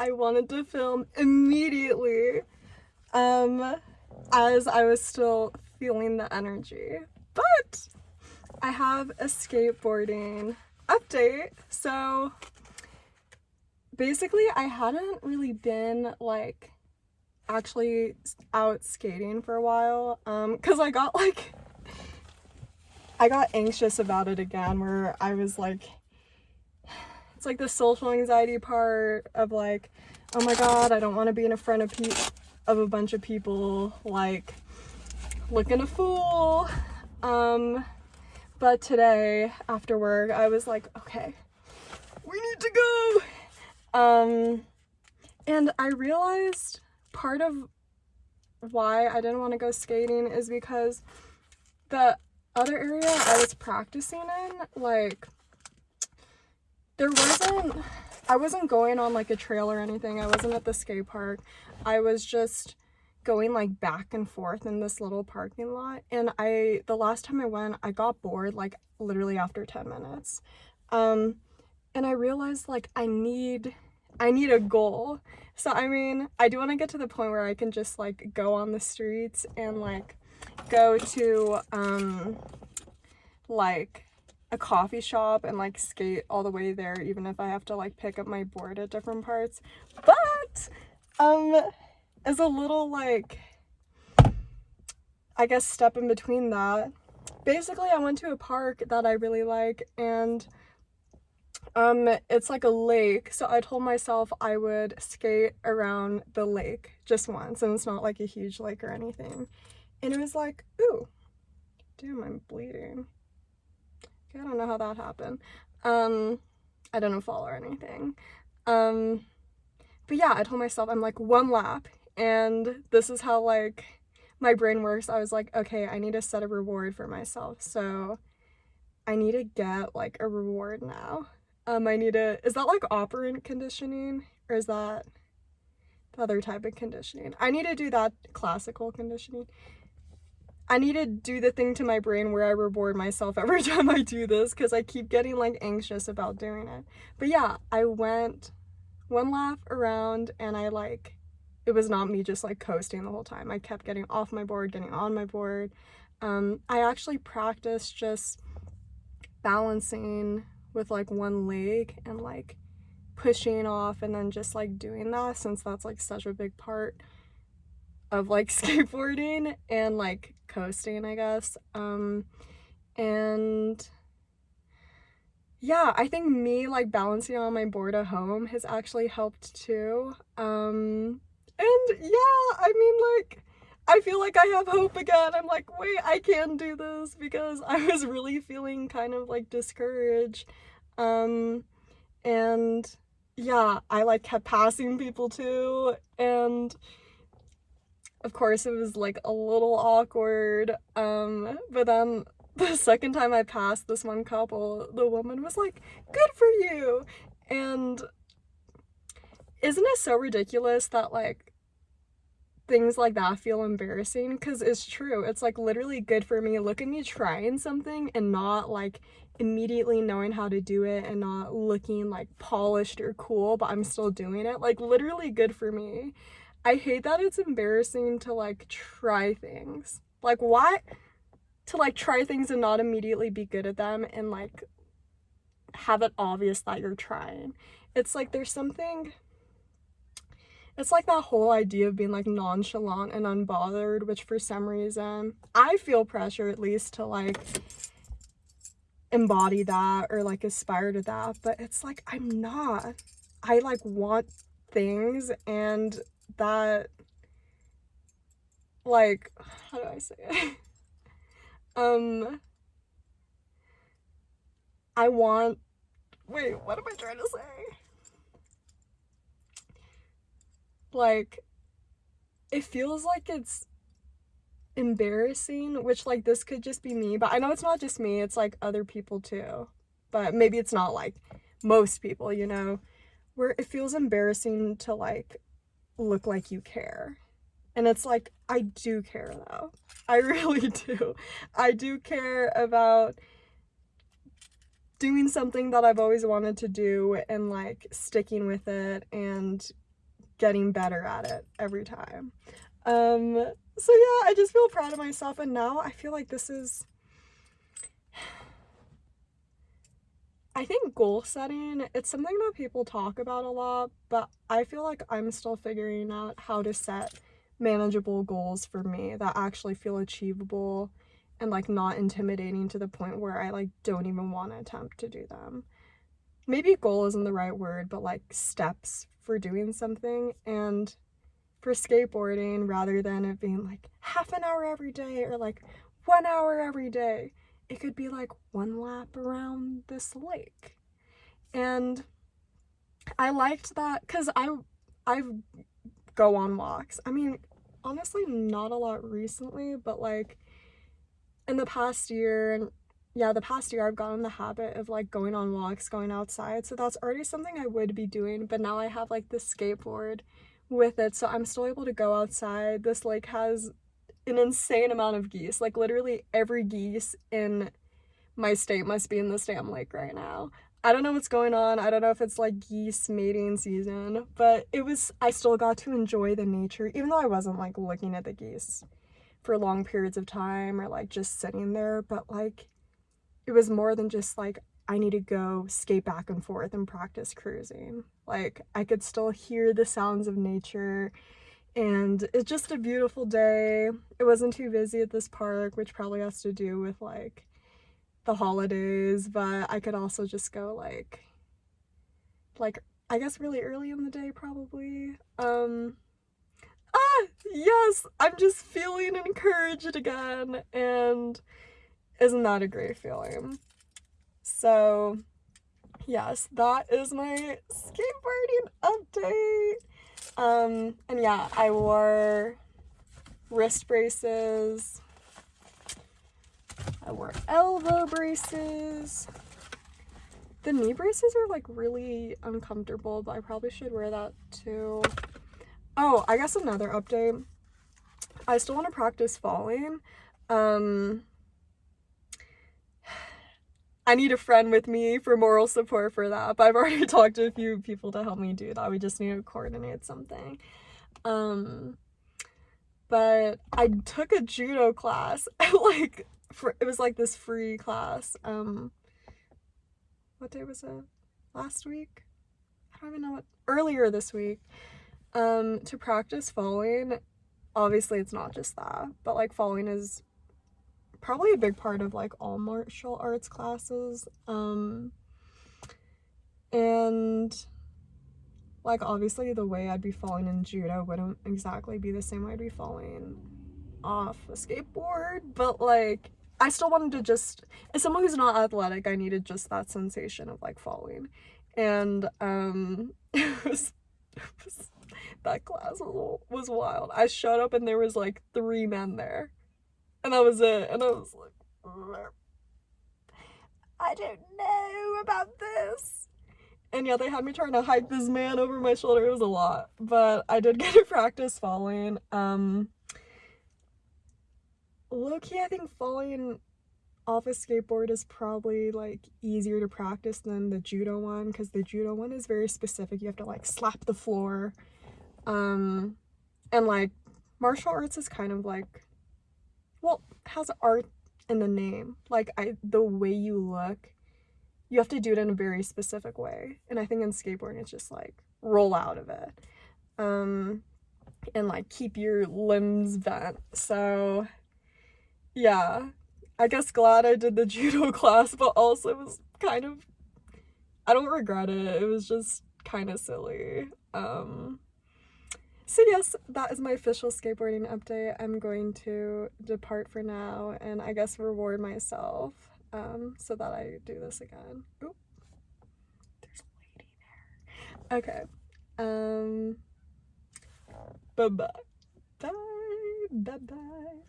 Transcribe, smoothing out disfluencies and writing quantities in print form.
I wanted to film immediately, as I was still feeling the energy. But I have a skateboarding update. So basically, I hadn't really been like actually out skating for a while, because I got anxious about it again, where I was like, it's like the social anxiety part of like, oh my god, I don't want to be in front of a bunch of people, like looking a fool. But today after work, I was like, okay, we need to go. And I realized part of why I didn't want to go skating is because the other area I was practicing in, like, I wasn't going on like a trail or anything. I wasn't at the skate park. I was just going like back and forth in this little parking lot. And the last time I went, I got bored like literally after 10 minutes. And I realized like I need a goal. So I mean, I do want to get to the point where I can just like go on the streets and like go to like a coffee shop and like skate all the way there, even if I have to like pick up my board at different parts. But as a little like, I guess, step in between that, basically I went to a park that I really like, and it's like a lake, so I told myself I would skate around the lake just once, and it's not like a huge lake or anything. And it was like, ooh, damn, I'm bleeding. Okay, I don't know how that happened. I didn't fall or anything. But yeah, I told myself, I'm like, one lap, and this is how like my brain works. I was like, okay, I need to set a reward for myself, so I need to get like a reward now. Is that like operant conditioning, or is that the other type of conditioning? I need to do that classical conditioning. I need to do the thing to my brain where I reward myself every time I do this, because I keep getting like anxious about doing it. But yeah, I went one lap around, and it was not me just like coasting the whole time. I kept getting off my board, getting on my board. I actually practiced just balancing with like one leg and like pushing off, and then just like doing that, since that's like such a big part of like skateboarding and like coasting, I guess. And yeah, I think me like balancing on my board at home has actually helped too. And yeah, I mean, like, I feel like I have hope again. I'm like, wait, I can do this, because I was really feeling kind of like discouraged. And yeah, I like kept passing people too, and of course it was like a little awkward. But then the second time I passed this one couple, the woman was like, good for you. And isn't it so ridiculous that like things like that feel embarrassing? Because it's true. It's like literally good for me. Look at me trying something and not like immediately knowing how to do it, and not looking like polished or cool, but I'm still doing it. Like literally good for me. I hate that it's embarrassing to like try things. Like, why to like try things and not immediately be good at them, and like have it obvious that you're trying? It's like it's like that whole idea of being like nonchalant and unbothered, which for some reason I feel pressure at least to like embody that or like aspire to that, but it's like I'm not. I like want things, and that, like, how do I say it? I want, wait, what am I trying to say? Like, it feels like it's embarrassing, which like this could just be me, but I know it's not just me, it's like other people too. But maybe it's not like most people, you know, where it feels embarrassing to like look like you care. And it's like, I do care though. I really do. I do care about doing something that I've always wanted to do, and like sticking with it, and getting better at it every time. So yeah, I just feel proud of myself, and now I feel like this is, I think goal setting, it's something that people talk about a lot, but I feel like I'm still figuring out how to set manageable goals for me that actually feel achievable and like not intimidating to the point where I like don't even want to attempt to do them. Maybe goal isn't the right word, but like steps for doing something. And for skateboarding, rather than it being like half an hour every day or like 1 hour every day, it could be like 1 lap around this lake. And I liked that because I go on walks. I mean, honestly, not a lot recently, but like in the past year, and yeah, the past year I've gotten the habit of like going on walks, going outside. So that's already something I would be doing, but now I have like this skateboard with it, so I'm still able to go outside. This lake has an insane amount of geese. Like literally every geese in my state must be in this damn lake right now. I don't know what's going on. I don't know if it's like geese mating season, but I still got to enjoy the nature, even though I wasn't like looking at the geese for long periods of time or like just sitting there, but like it was more than just like I need to go skate back and forth and practice cruising. Like I could still hear the sounds of nature, and it's just a beautiful day. It wasn't too busy at this park, which probably has to do with like the holidays, but I could also just go like I guess really early in the day probably. Yes, I'm just feeling encouraged again, and isn't that a great feeling? So yes, that is my skateboarding update. And yeah, I wore wrist braces, I wore elbow braces. The knee braces are like really uncomfortable, but I probably should wear that too. Oh, I guess another update. I still want to practice falling. I need a friend with me for moral support for that, but I've already talked to a few people to help me do that. We just need to coordinate something. But I took a judo class, like it was like this free class. What day was it? Last week? I don't even know earlier this week. To practice falling. Obviously it's not just that, but like falling is probably a big part of like all martial arts classes. And like obviously the way I'd be falling in judo wouldn't exactly be the same way I'd be falling off a skateboard, but like I still wanted to just, as someone who's not athletic, I needed just that sensation of like falling. And it was that class was wild. I showed up and there was like 3 men there, and that was it. And I was like, I don't know about this. And yeah, they had me trying to hike this man over my shoulder. It was a lot, but I did get to practice falling. Low-key, I think falling off a skateboard is probably like easier to practice than the judo one, because the judo one is very specific. You have to like slap the floor. And like martial arts is kind of like, well, has art in the name. Like the way you look, you have to do it in a very specific way. And I think in skateboarding it's just like roll out of it. And like keep your limbs bent. So yeah, I guess glad I did the judo class, but also it was kind of, I don't regret it. It was just kind of silly. So yes, that is my official skateboarding update. I'm going to depart for now and I guess reward myself so that I do this again. Oop, there's a lady there. Okay. Bye-bye. Bye. Bye-bye.